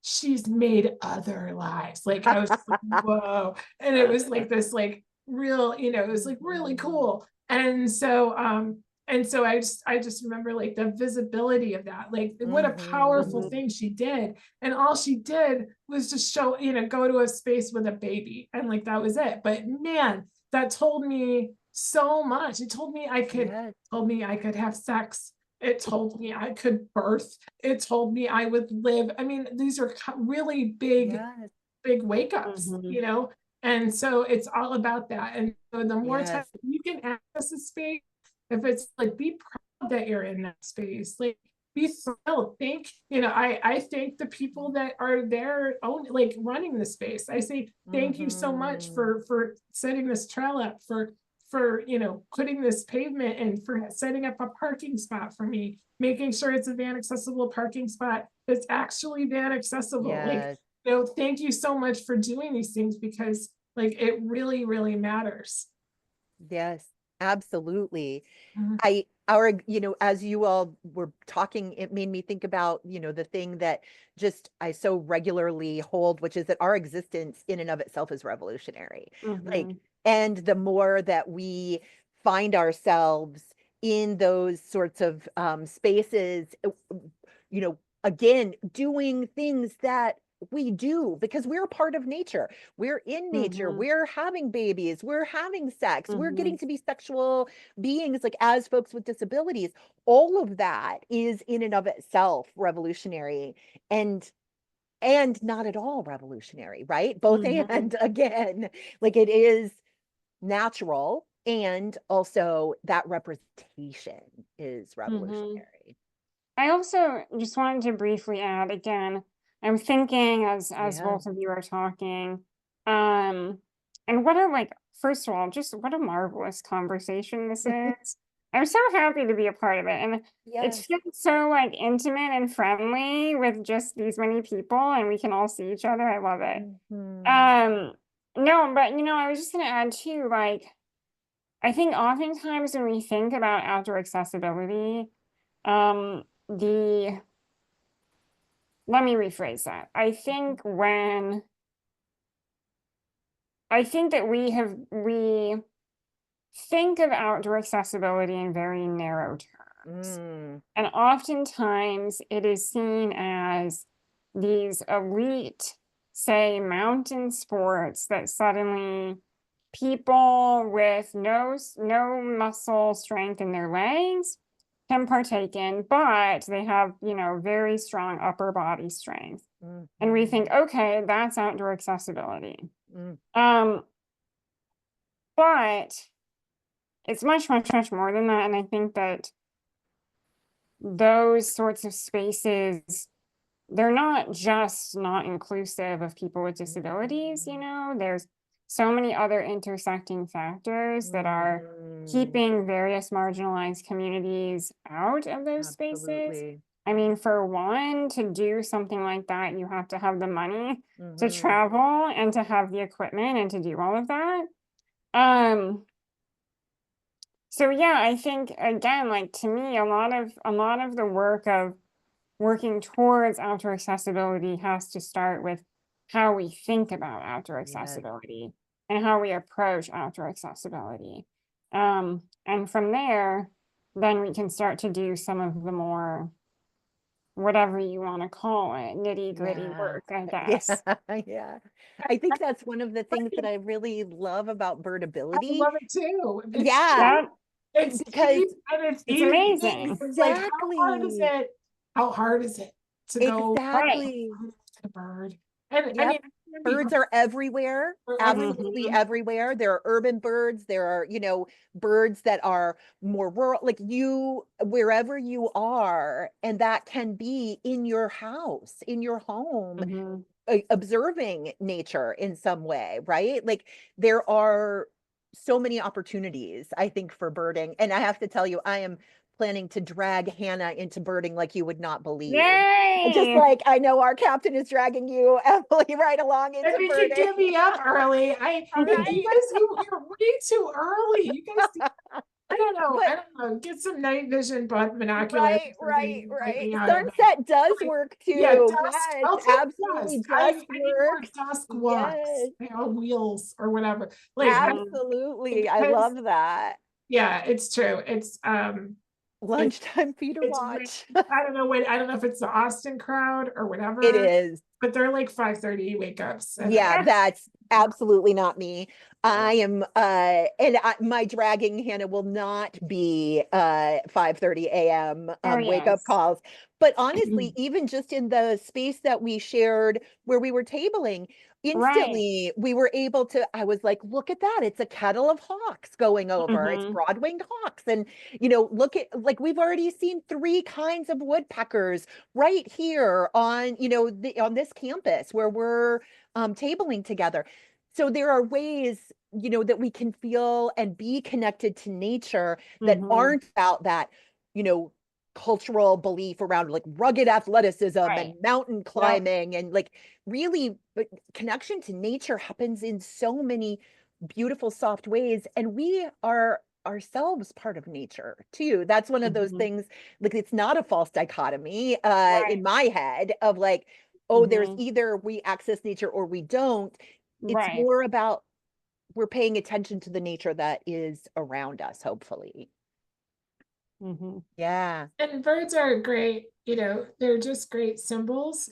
she's made other lives. Like I was like, whoa. And it was like this like real, you know, it was like really cool. And so I just remember like the visibility of that, like what a powerful thing she did. And all she did was just show, you know, go to a space with a baby. And like that was it. But man, that told me so much. It told me I could have sex. It told me I could birth. It told me I would live. I mean, these are really big wake ups, you know? And so it's all about that. And so the more time you can access a space, if it's like, be proud that you're in that space, like be thrilled. You know, I thank the people that are there like running the space. I say, thank you so much for setting this trail up, for, you know, putting this pavement and for setting up a parking spot for me, making sure it's a van accessible parking spot that's actually van accessible. Like, you know, thank you so much for doing these things because like it really, really matters. Yes, absolutely. Mhm. You know, as you all were talking, it made me think about, you know, the thing that just I so regularly hold, which is that our existence in and of itself is revolutionary. Like, and the more that we find ourselves in those sorts of spaces, you know, again, doing things that we do because we're part of nature. We're in nature. We're having babies. We're having sex. We're getting to be sexual beings, like as folks with disabilities. All of that is in and of itself revolutionary and not at all revolutionary, right? Both and again, like it is natural and also that representation is revolutionary. I also just wanted to briefly add again, I'm thinking as both of you are talking, and what a like, first of all, just what a marvelous conversation this is. I'm so happy to be a part of it. And it feels so like intimate and friendly with just these many people and we can all see each other. I love it. No, but you know, I was just gonna add too, like, I think oftentimes when we think about outdoor accessibility, let me rephrase that. I think that we think of outdoor accessibility in very narrow terms. And oftentimes it is seen as these elite, say, mountain sports that suddenly people with no muscle strength in their legs can partake in, but they have, you know, very strong upper body strength. And we think, okay, that's outdoor accessibility. But it's much, much, much more than that. And I think that those sorts of spaces, they're not just not inclusive of people with disabilities, you know, there's so many other intersecting factors that are keeping various marginalized communities out of those spaces. Absolutely. I mean, for one, to do something like that, you have to have the money to travel and to have the equipment and to do all of that. So yeah, I think again, like to me, a lot of the work of working towards outdoor accessibility has to start with how we think about outdoor Yes. accessibility and how we approach outdoor accessibility. And from there, then we can start to do some of the more, whatever you want to call it, nitty gritty Yeah. work, I Yeah, guess. yeah. I think that's one of the things that I really love about I Birdability. love it too. Yeah, It's because cheap and it's it's easy. amazing. It's like, how hard is it to go exactly. to a bird? And I Yep. mean, it can be Birds are everywhere, They're absolutely everywhere. There are urban birds, there are, birds that are more rural, like wherever you are, and that can be in your house, in your home, Mhm. observing nature in some way, right? Like there are so many opportunities, I think, for birding. And I have to tell you, I am planning to drag Hannah into birding like you would not believe. And just Yay! like I know our captain is dragging you, Emily, right along into Maybe you birding. can get me up early. You guys, you're way too early. You guys, I don't know. Get some night vision binoculars. Right. Me out of bed. Sunset does Like, work too. Yeah, dusk. Yes, I'll take absolutely. dusk. Dusk I need more works. dusk walks. Yes, Wheels or whatever. Like, absolutely. I because- love that. yeah, it's true. It's Lunchtime feeder it's watch. I don't know if it's the Austin crowd or whatever. It is. But they're like 5:30 wake ups. Yeah, that's absolutely not me. I am my dragging Hannah will not be 5:30 a.m. Oh, wake up yes. calls. But honestly, even just in the space that we shared where we were tabling, instantly we were able to, I was like, look at that. It's a kettle of hawks going over. It's broad-winged hawks. And look at, like, we've already seen 3 kinds of woodpeckers right here on, on this campus where we're tabling together. So there are ways, that we can feel and be connected to nature that aren't about that, cultural belief around like rugged athleticism and mountain climbing and like really connection to nature happens in so many beautiful, soft ways. And we are ourselves part of nature too. That's one of those things, like it's not a false dichotomy in my head of like, oh, there's either we access nature or we don't. It's more about we're paying attention to the nature that is around us, hopefully. Yeah. And birds are great, they're just great symbols.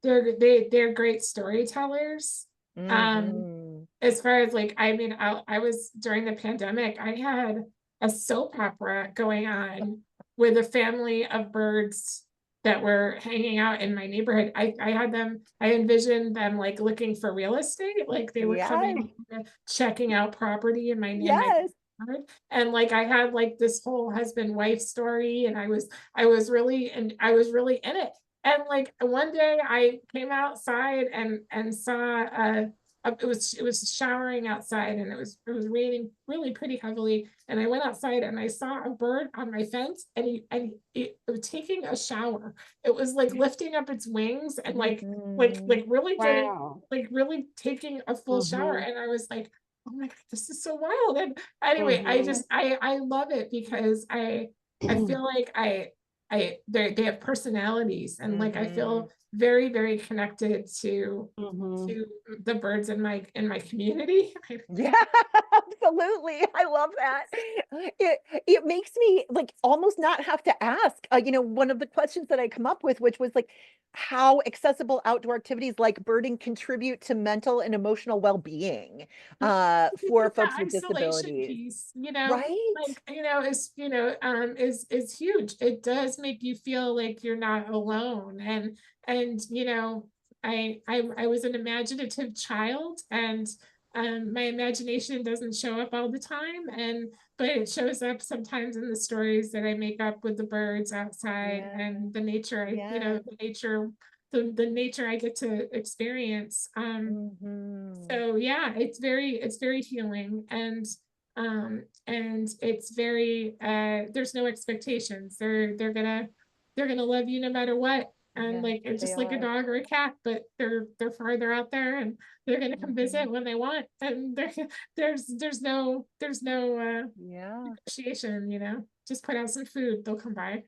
They're great storytellers. As far as like, I mean, I was during the pandemic, I had a soap opera going on with a family of birds that were hanging out in my neighborhood. I envisioned them like looking for real estate, like they were coming, checking out property in my neighborhood. And like I had like this whole husband-wife story, and I was really in it. And like one day I came outside and saw it was showering outside, and it was raining really pretty heavily, and I went outside and I saw a bird on my fence, and it was taking a shower. It was like lifting up its wings and like really really taking a full shower, and I was like, oh my God, this is so wild. And anyway, I love it because I feel like they have personalities, and like I feel very, very connected to the birds in my community. Yeah, absolutely. I love that. It makes me like almost not have to ask. One of the questions that I come up with, which was like, how accessible outdoor activities like birding contribute to mental and emotional well-being for folks with disabilities. Piece, right? like is huge. It does make you feel like you're not alone, and I was an imaginative child, and My imagination doesn't show up all the time, but it shows up sometimes in the stories that I make up with the birds outside and the nature. The nature I get to experience. So yeah, it's very healing, and it's very there's no expectations. They're gonna love you no matter what. And like it's just like a dog or a cat, but they're farther out there, and they're gonna come visit when they want. And there's no negotiation, you know. Just put out some food, they'll come by.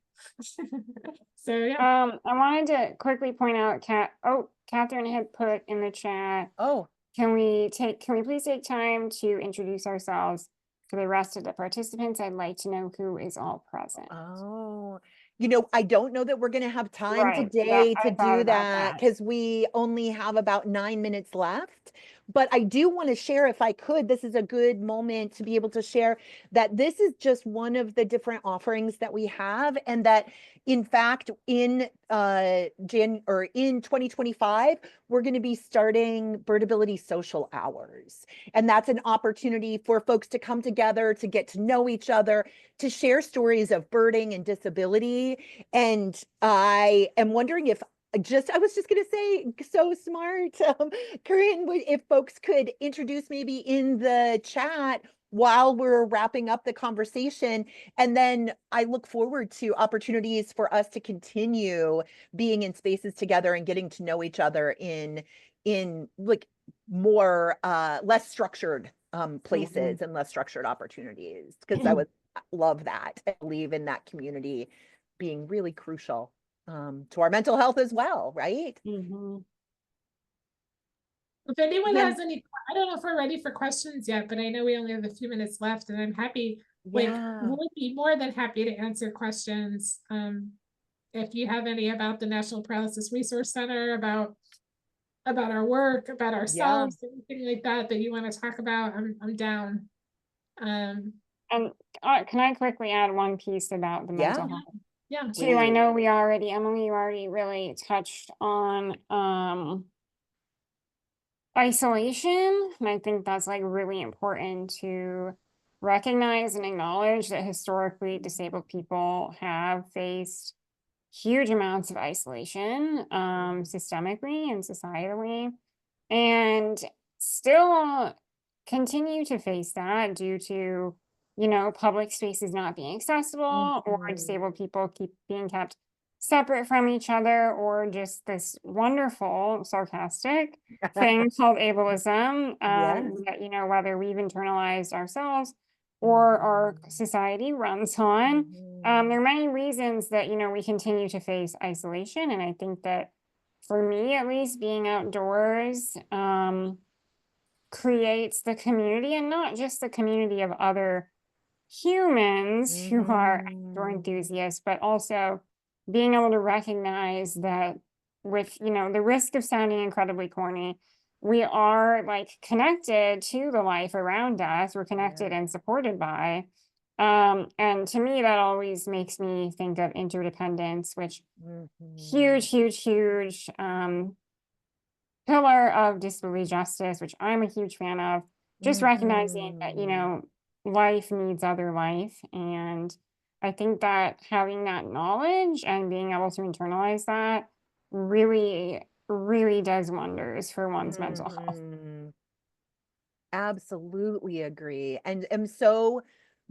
So yeah. I wanted to quickly point out, Catherine had put in the chat. Oh, Can we please take time to introduce ourselves for the rest of the participants? I'd like to know who is all present. oh, you know, I don't know that we're going to have time Right, today I to thought do about that that. because we only have about 9 minutes left. But I do want to share, if I could, this is a good moment to be able to share that this is just one of the different offerings that we have, and that in fact in in 2025 we're going to be starting Birdability social hours, and that's an opportunity for folks to come together to get to know each other, to share stories of birding and disability. And I am wondering if I was just going to say, so smart, Corinne, if folks could introduce maybe in the chat while we're wrapping up the conversation. And then I look forward to opportunities for us to continue being in spaces together and getting to know each other in like more less structured places and less structured opportunities, because I love that. I believe in that community being really crucial to our mental health as well, right? If anyone has any, I don't know if we're ready for questions yet, but I know we only have a few minutes left, and I'm happy, would be more than happy to answer questions. If you have any about the National Paralysis Resource Center, about our work, about ourselves, anything like that you want to talk about, I'm down. And can I quickly add one piece about the mental health? Yeah. Too, I know Emily, you already really touched on isolation, and I think that's like really important to recognize and acknowledge that historically disabled people have faced huge amounts of isolation systemically and societally, and still continue to face that due to, you know, public spaces not being accessible, or disabled people keep being kept separate from each other, or just this wonderful sarcastic thing called ableism, that, you know, whether we've internalized ourselves or our society runs on. There are many reasons that, you know, we continue to face isolation. And I think that for me, at least, being outdoors creates the community, and not just the community of other humans who are outdoor enthusiasts, but also being able to recognize that, with, you know, the risk of sounding incredibly corny, we are like connected to the life around us. We're connected and supported by. And to me, that always makes me think of interdependence, which huge pillar of disability justice, which I'm a huge fan of. Just recognizing that, you know, life needs other life. And I think that having that knowledge and being able to internalize that really does wonders for one's mental health. Absolutely agree. And am so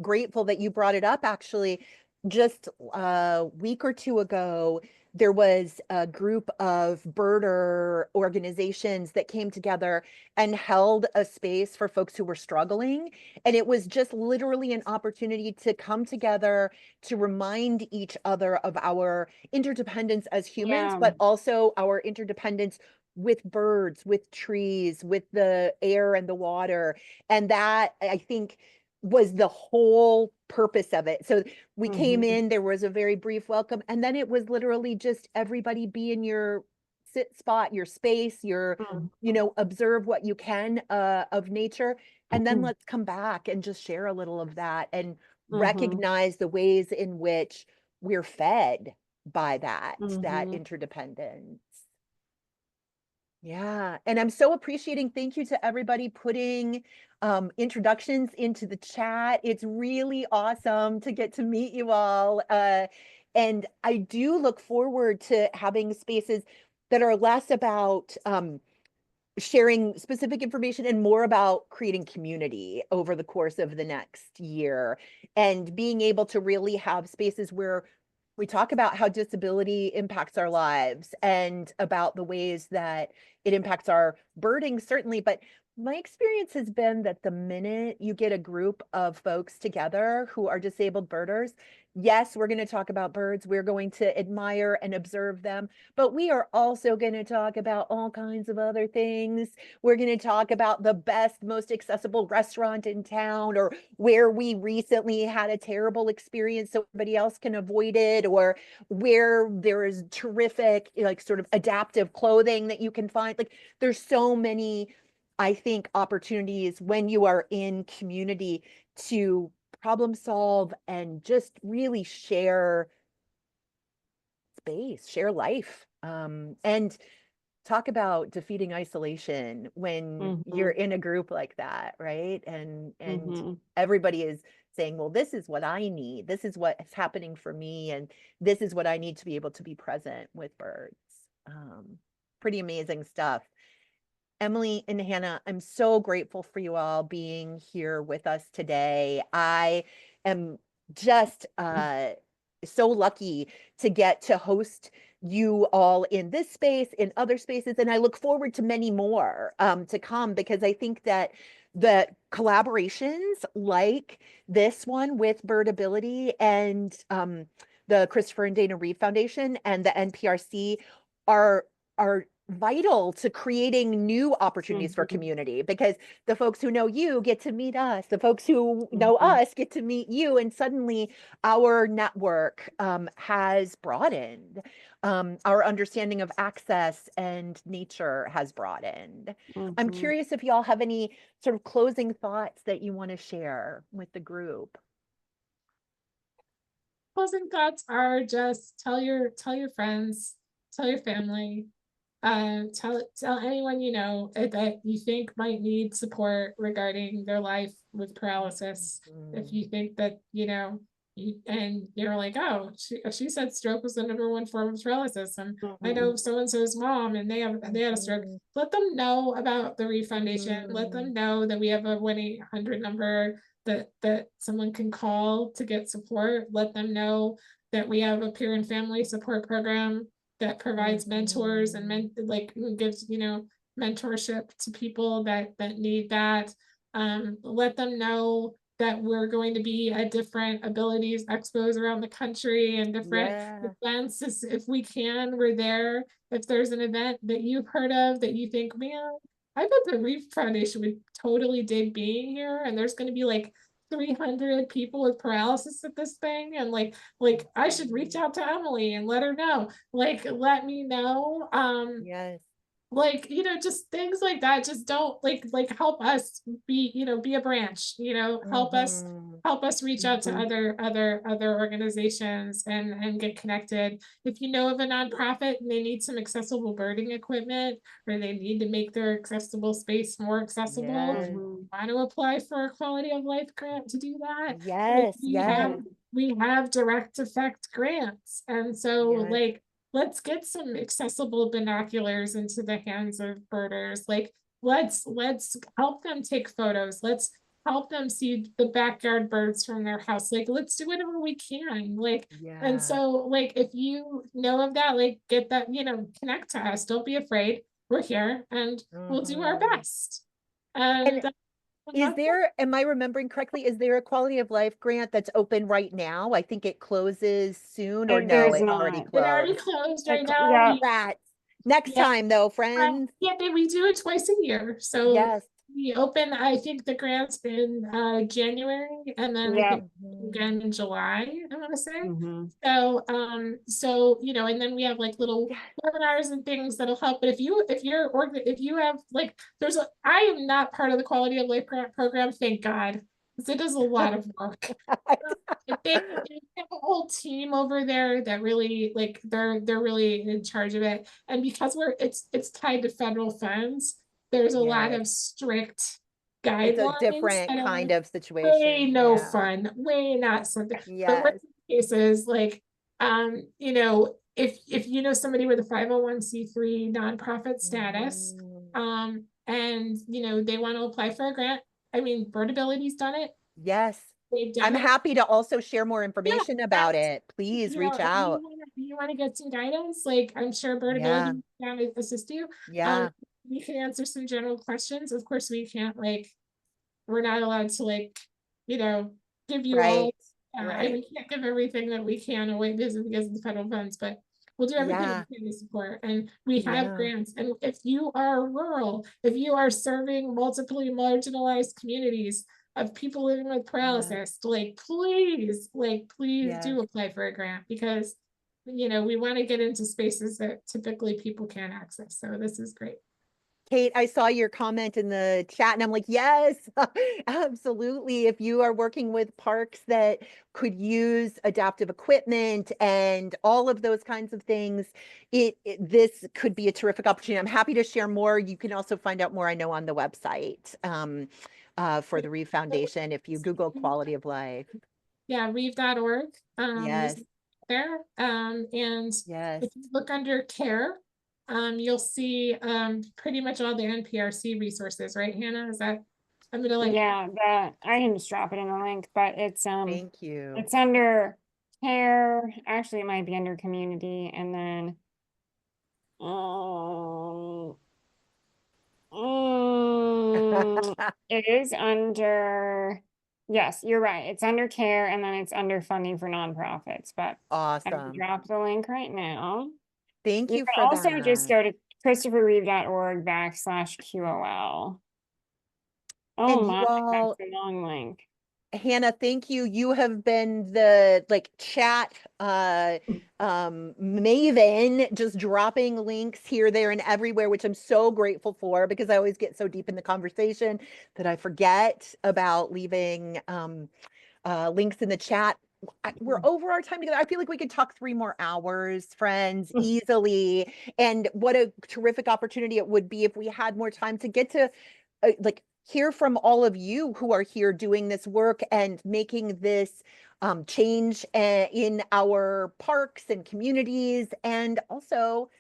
grateful that you brought it up. Actually, just a week or two ago, there was a group of birder organizations that came together and held a space for folks who were struggling. And it was just literally an opportunity to come together to remind each other of our interdependence as humans, but also our interdependence with birds, with trees, with the air and the water. And that, I think, was the whole purpose of it. So we came in, there was a very brief welcome, and then it was literally just everybody be in your sit spot, your space, your, you know, observe what you can of nature. And then let's come back and just share a little of that and recognize the ways in which we're fed by that interdependence. Yeah, and I'm so appreciating, thank you to everybody putting introductions into the chat. It's really awesome to get to meet you all. And I do look forward to having spaces that are less about sharing specific information and more about creating community over the course of the next year and being able to really have spaces where we talk about how disability impacts our lives and about the ways that it impacts our birding, certainly. But my experience has been that the minute you get a group of folks together who are disabled birders, yes, we're going to talk about birds. We're going to admire and observe them, but we are also going to talk about all kinds of other things. We're going to talk about the best, most accessible restaurant in town, or where we recently had a terrible experience so everybody else can avoid it, or where there is terrific, like, sort of adaptive clothing that you can find. Like, there's so many, I think, opportunities when you are in community to problem solve and just really share space, share life, and talk about defeating isolation when you're in a group like that, right? And everybody is saying, well, this is what I need. This is what is happening for me, and this is what I need to be able to be present with birds. Pretty amazing stuff. Emily and Hannah, I'm so grateful for you all being here with us today. I am just so lucky to get to host you all in this space, in other spaces, and I look forward to many more to come, because I think that the collaborations like this one with Birdability and the Christopher and Dana Reeve Foundation and the NPRC are vital to creating new opportunities for community, because the folks who know you get to meet us, the folks who know us get to meet you, and suddenly our network has broadened. Our understanding of access and nature has broadened. I'm curious if y'all have any sort of closing thoughts that you want to share with the group. Closing thoughts are just tell your friends, tell your family, tell anyone you know that you think might need support regarding their life with paralysis. If you think that, and you're like, oh, she said stroke was the #1 form of paralysis, and I know so-and-so's mom, and they had a stroke. Let them know about the Reeve Foundation. Let them know that we have a 1-800 number that someone can call to get support. Let them know that we have a peer and family support program that provides mentors and gives mentorship to people that need that. Let them know that we're going to be at different abilities expos around the country and different events. If we can, we're there. If there's an event that you've heard of that you think, man, I bet the Reeve Foundation would totally dig being here, and there's going to be like 300 people with paralysis at this thing, and like I should reach out to Emily and let her know. Like, let me know. Yes. Just things like that. Just don't help us be a branch, help us reach out to other organizations and get connected. If you know of a nonprofit and they need some accessible birding equipment, or they need to make their accessible space more accessible, want to apply for a quality of life grant to do that. Yes, We have direct effect grants, and so let's get some accessible binoculars into the hands of birders. Let's help them take photos. Let's help them see the backyard birds from their house. Let's do whatever we can. And so if you know of that, get that, connect to us. Don't be afraid. We're here and we'll do our best. And am I remembering correctly, is there a quality of life grant that's open right now? I think it closes soon, or no, it already closed. It already closed right now. Next time though, friends. We do it twice a year. So we open, I think, the grants in January, and then I think again in July, I want to say. So and then we have little webinars and things that'll help. But if you have I am not part of the quality of life grant program, thank God. 'cause it is a lot of work. They have a whole team over there that really like they're really in charge of it. And because it's tied to federal funds, there's a lot of Yes. strict It's a guidelines different that are kind of way situation. no Yeah. fun, way not something. But Yes. worst cases, like you know, if you know somebody with a 501c3 nonprofit status, Mhm. and you know they want to apply for a grant. I mean, Birdability's done it. Yes. They've I'm done it. happy to also share more Yeah, information about that's, it. Please you know, reach if out. you want to get some guidance, like I'm sure Yeah. Birdability can assist you. Yeah. We can answer some general questions. Of course, we can't like we're not allowed to like, you know, give you all. Right. Right. We can't give everything that we can away because of the federal funds, but we'll do everything Yeah. we can to support. And we have Yeah. grants. And if you are rural, if you are serving multiply marginalized communities of people living with paralysis, like please Yes. do apply for a grant because you know we want to get into spaces that typically people can't access. So this is great. Kate, I saw your comment in the chat and I'm like, yes, absolutely. If you are working with parks that could use adaptive equipment and all of those kinds of things, this could be a terrific opportunity. I'm happy to share more. You can also find out more, I know, on the website for the Reeve Foundation if you Google quality of life. Yeah, reeve.org. Yes. Is there. And Yes. if you look under care, you'll see pretty much all the NPRC resources, right, Hannah? Is that I'm gonna like Yeah, that I can just drop it in the link, but Thank you. it's under care. Actually, it might be under community, and then it is under, yes, you're right. It's under care and then it's under funding for nonprofits, but I can Awesome. drop the link right now. Thank You you can for also just that. go to christopherreeve.org/QOL. Oh And you my, all, that's a long link. Hannah, thank you. You have been the like chat maven, just dropping links here, there, and everywhere, which I'm so grateful for because I always get so deep in the conversation that I forget about leaving links in the chat. We're over our time together. I feel like we could talk 3 more hours, friends, easily. And what a terrific opportunity it would be if we had more time to get to like hear from all of you who are here doing this work and making this change in our parks and communities, and also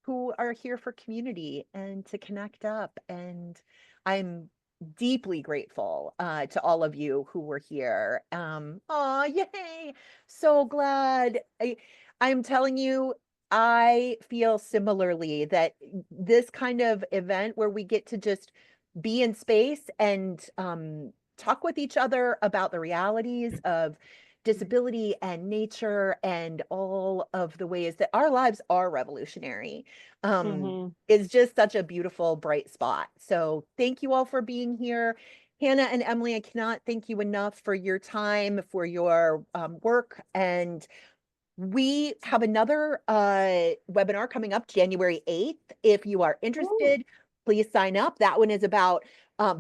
who are here for community and to connect up. And I'm deeply grateful to all of you who were here. Oh, yay! So glad. I'm telling you, I feel similarly that this kind of event where we get to just be in space and talk with each other about the realities of disability and nature and all of the ways that our lives are revolutionary is just such a beautiful, bright spot. So thank you all for being here. Hannah and Emily, I cannot thank you enough for your time, for your work. And we have another webinar coming up January 8th. If you are interested, please sign up. That one is about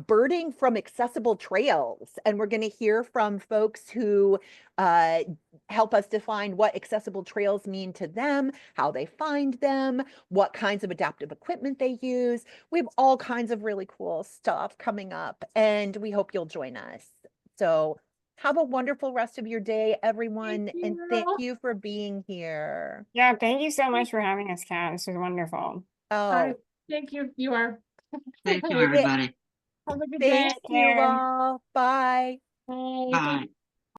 birding from accessible trails. And we're going to hear from folks who help us define what accessible trails mean to them, how they find them, what kinds of adaptive equipment they use. We have all kinds of really cool stuff coming up, and we hope you'll join us. So have a wonderful rest of your day, everyone, and thank you for being here. Yeah, thank you so much for having us, Kat. This was wonderful. Oh, thank you. You are. Thank you, everybody. Have a good day. thank you all. Bye. Bye. Bye.